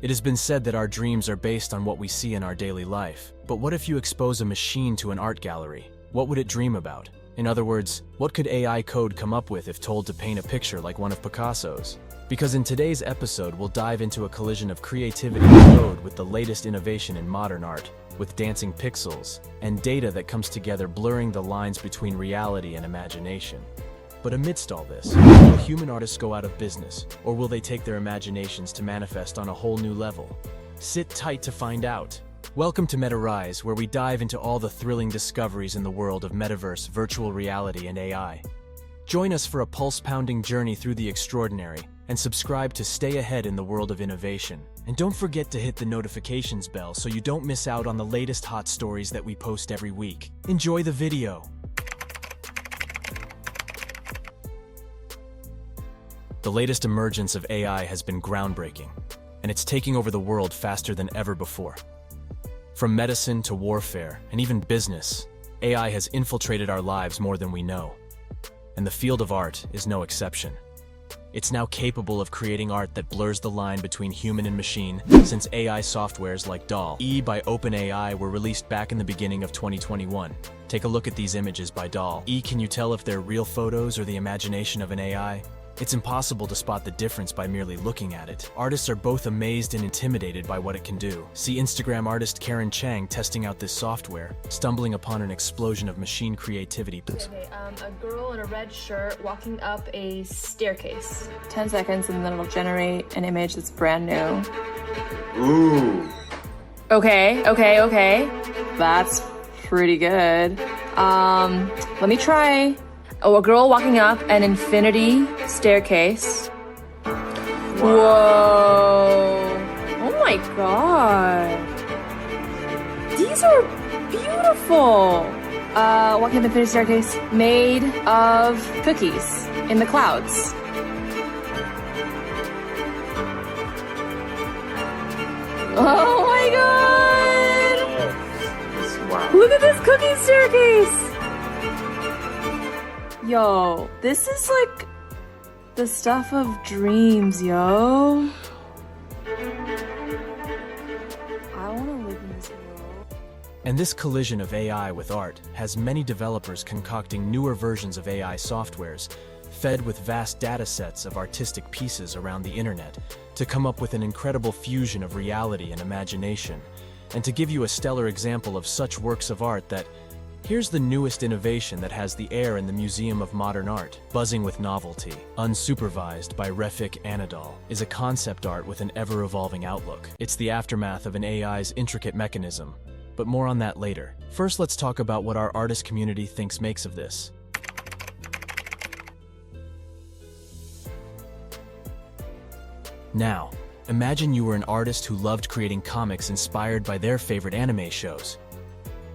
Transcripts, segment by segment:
It has been said that our dreams are based on what we see in our daily life. But what if you expose a machine to an art gallery? What would it dream about? In other words, what could AI code come up with if told to paint a picture like one of Picasso's? Because in today's episode, we'll dive into a collision of creativity and code with the latest innovation in modern art, with dancing pixels and data that comes together blurring the lines between reality and imagination. But amidst all this, will human artists go out of business, or will they take their imaginations to manifest on a whole new level? Sit tight to find out. Welcome to Metarise, where we dive into all the thrilling discoveries in the world of metaverse, virtual reality, and AI. Join us for a pulse-pounding journey through the extraordinary, and subscribe to stay ahead in the world of innovation. And don't forget to hit the notifications bell so you don't miss out on the latest hot stories that we post every week. Enjoy the video! The latest emergence of AI has been groundbreaking, and it's taking over the world faster than ever before. From medicine to warfare, and even business, AI has infiltrated our lives more than we know. And the field of art is no exception. It's now capable of creating art that blurs the line between human and machine, since AI softwares like Dall.E by OpenAI were released back in the beginning of 2021. Take a look at these images by Dall.E. Can you tell if they're real photos or the imagination of an AI? It's impossible to spot the difference by merely looking at it. Artists are both amazed and intimidated by what it can do. See Instagram artist Karen Chang testing out this software, stumbling upon an explosion of machine creativity. A girl in a red shirt walking up a staircase. 10 seconds and then it'll generate an image that's brand new. Ooh. Okay. That's pretty good. Let me try. Oh, a girl walking up an infinity staircase. Whoa. Oh my god. These are beautiful. Walking up an infinity staircase made of cookies in the clouds. Oh my god. Wow. Look at this cookie staircase. Yo, this is like the stuff of dreams, yo. I want to live in this world. And this collision of AI with art has many developers concocting newer versions of AI softwares, fed with vast data sets of artistic pieces around the internet, to come up with an incredible fusion of reality and imagination. And to give you a stellar example of such works of art that here's the newest innovation that has the air in the Museum of Modern Art, buzzing with novelty. Unsupervised by Refik Anadol is a concept art with an ever-evolving outlook. It's the aftermath of an AI's intricate mechanism, but more on that later. First, let's talk about what our artist community makes of this. Now, imagine you were an artist who loved creating comics inspired by their favorite anime shows.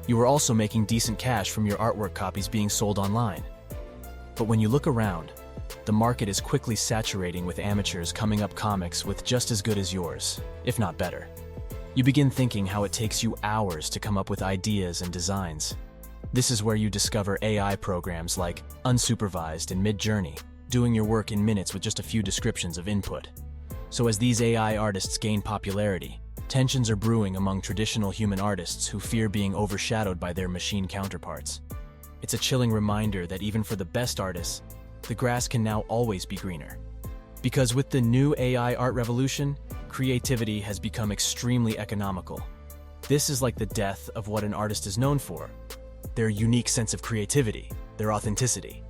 You were also making decent cash from your artwork copies being sold online. But when you look around, the market is quickly saturating with amateurs coming up comics with just as good as yours, if not better. You begin thinking how it takes you hours to come up with ideas and designs. This is where you discover AI programs like Unsupervised and Midjourney, doing your work in minutes with just a few descriptions of input. So as these AI artists gain popularity, tensions are brewing among traditional human artists who fear being overshadowed by their machine counterparts. It's a chilling reminder that even for the best artists, the grass can now always be greener. Because with the new AI art revolution, creativity has become extremely economical. This is like the death of what an artist is known for: their unique sense of creativity, their authenticity.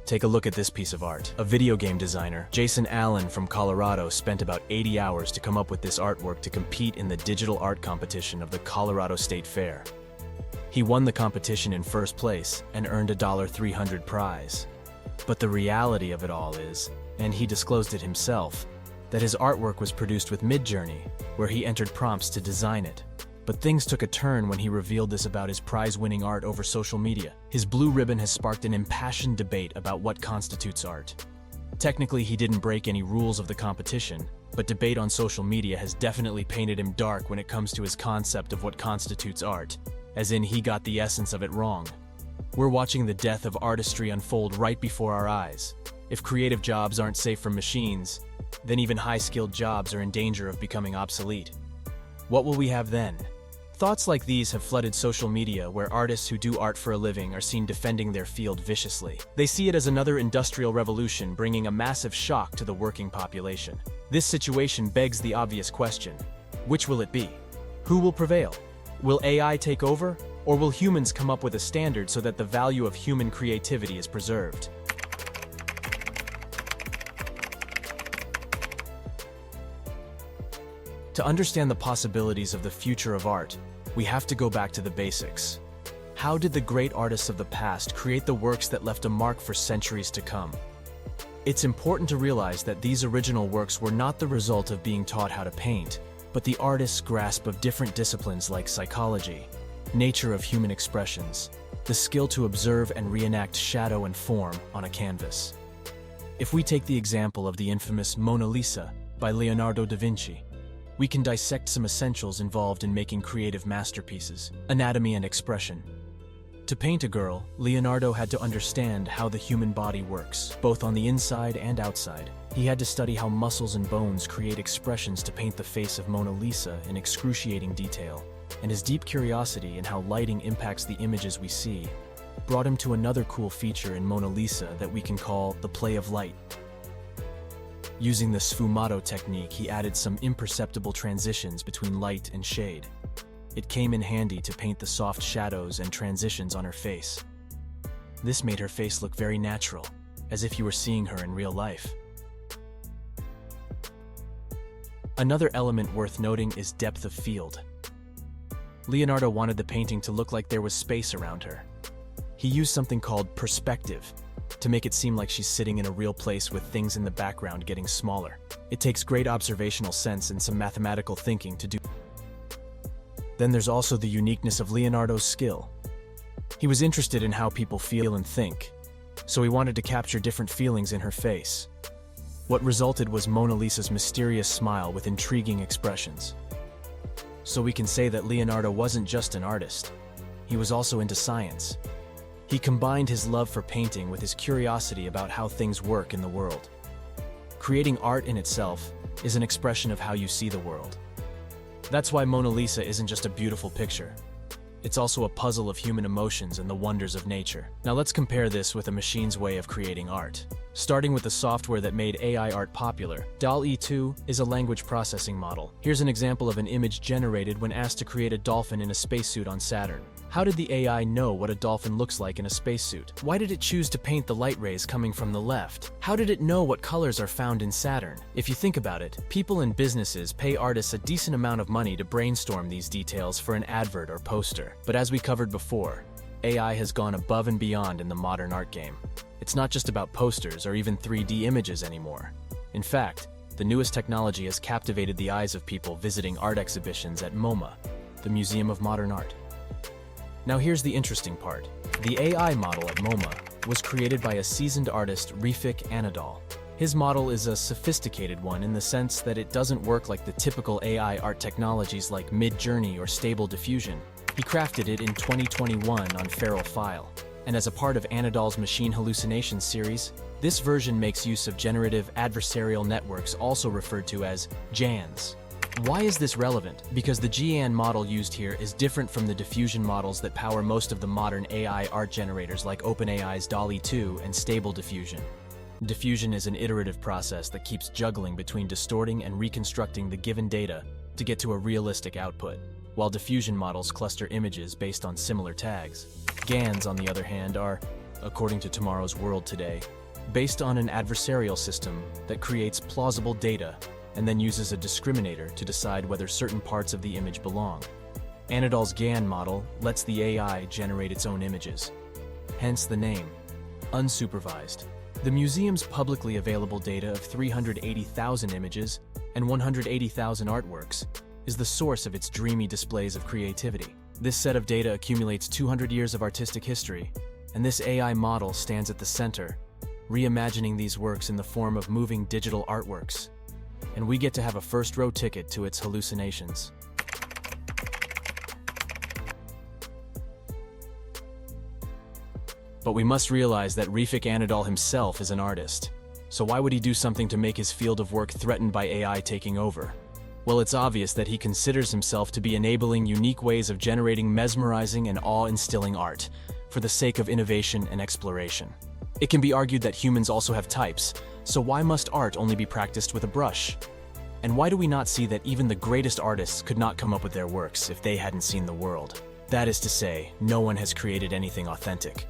Take a look at this piece of art. A video game designer, Jason Allen from Colorado, spent about 80 hours to come up with this artwork to compete in the digital art competition of the Colorado State Fair. He won the competition in first place and earned a $300 prize. But the reality of it all is, and he disclosed it himself, that his artwork was produced with Midjourney, where he entered prompts to design it. But things took a turn when he revealed this about his prize-winning art over social media. His blue ribbon has sparked an impassioned debate about what constitutes art. Technically, he didn't break any rules of the competition, but debate on social media has definitely painted him dark when it comes to his concept of what constitutes art, as in he got the essence of it wrong. We're watching the death of artistry unfold right before our eyes. If creative jobs aren't safe from machines, then even high-skilled jobs are in danger of becoming obsolete. What will we have then? Thoughts like these have flooded social media, where artists who do art for a living are seen defending their field viciously. They see it as another industrial revolution, bringing a massive shock to the working population. This situation begs the obvious question: which will it be? Who will prevail? Will AI take over, or will humans come up with a standard so that the value of human creativity is preserved? To understand the possibilities of the future of art, we have to go back to the basics. How did the great artists of the past create the works that left a mark for centuries to come? It's important to realize that these original works were not the result of being taught how to paint, but the artist's grasp of different disciplines like psychology, nature of human expressions, the skill to observe and reenact shadow and form on a canvas. If we take the example of the infamous Mona Lisa by Leonardo da Vinci, we can dissect some essentials involved in making creative masterpieces: anatomy and expression. To paint a girl, Leonardo had to understand how the human body works, both on the inside and outside. He had to study how muscles and bones create expressions to paint the face of Mona Lisa in excruciating detail, and his deep curiosity in how lighting impacts the images we see brought him to another cool feature in Mona Lisa that we can call the play of light. Using the sfumato technique, he added some imperceptible transitions between light and shade. It came in handy to paint the soft shadows and transitions on her face. This made her face look very natural, as if you were seeing her in real life. Another element worth noting is depth of field. Leonardo wanted the painting to look like there was space around her. He used something called perspective to make it seem like she's sitting in a real place with things in the background getting smaller. It takes great observational sense and some mathematical thinking to do. Then there's also the uniqueness of Leonardo's skill. He was interested in how people feel and think, so he wanted to capture different feelings in her face. What resulted was Mona Lisa's mysterious smile with intriguing expressions. So we can say that Leonardo wasn't just an artist. He was also into science. He combined his love for painting with his curiosity about how things work in the world. Creating art in itself is an expression of how you see the world. That's why Mona Lisa isn't just a beautiful picture. It's also a puzzle of human emotions and the wonders of nature. Now let's compare this with a machine's way of creating art. Starting with the software that made AI art popular, Dall.E 2 is a language processing model. Here's an example of an image generated when asked to create a dolphin in a spacesuit on Saturn. How did the AI know what a dolphin looks like in a spacesuit? Why did it choose to paint the light rays coming from the left? How did it know what colors are found in Saturn? If you think about it, people and businesses pay artists a decent amount of money to brainstorm these details for an advert or poster. But as we covered before, AI has gone above and beyond in the modern art game. It's not just about posters or even 3D images anymore. In fact, the newest technology has captivated the eyes of people visiting art exhibitions at MoMA, the Museum of Modern Art. Now here's the interesting part. The AI model at MoMA was created by a seasoned artist, Refik Anadol. His model is a sophisticated one in the sense that it doesn't work like the typical AI art technologies like Mid-Journey or Stable Diffusion. He crafted it in 2021 on Feral File. And as a part of Anadol's Machine Hallucination series, this version makes use of generative adversarial networks, also referred to as GANs. Why is this relevant? Because the GAN model used here is different from the diffusion models that power most of the modern AI art generators like OpenAI's Dall.E 2 and Stable Diffusion. Diffusion is an iterative process that keeps juggling between distorting and reconstructing the given data to get to a realistic output, while diffusion models cluster images based on similar tags. GANs, on the other hand, are, according to Tomorrow's World today, based on an adversarial system that creates plausible data and then uses a discriminator to decide whether certain parts of the image belong. Anadol's GAN model lets the AI generate its own images. Hence the name, unsupervised. The museum's publicly available data of 380,000 images and 180,000 artworks is the source of its dreamy displays of creativity. This set of data accumulates 200 years of artistic history, and this AI model stands at the center, reimagining these works in the form of moving digital artworks. And we get to have a first-row ticket to its hallucinations. But we must realize that Refik Anadol himself is an artist. So why would he do something to make his field of work threatened by AI taking over? Well, it's obvious that he considers himself to be enabling unique ways of generating mesmerizing and awe-instilling art, for the sake of innovation and exploration. It can be argued that humans also have types, so why must art only be practiced with a brush? And why do we not see that even the greatest artists could not come up with their works if they hadn't seen the world? That is to say, no one has created anything authentic.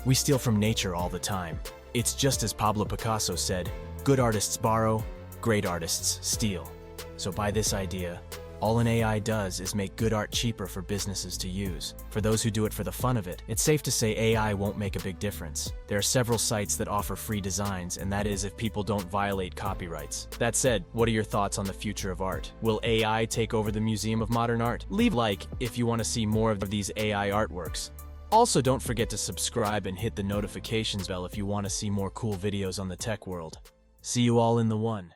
We steal from nature all the time. It's just as Pablo Picasso said, good artists borrow, great artists steal. So by this idea, all an AI does is make good art cheaper for businesses to use. For those who do it for the fun of it, it's safe to say AI won't make a big difference. There are several sites that offer free designs, and that is if people don't violate copyrights. That said, what are your thoughts on the future of art? Will AI take over the Museum of Modern Art? Leave a like if you want to see more of these AI artworks. Also, don't forget to subscribe and hit the notifications bell if you want to see more cool videos on the tech world. See you all in the one.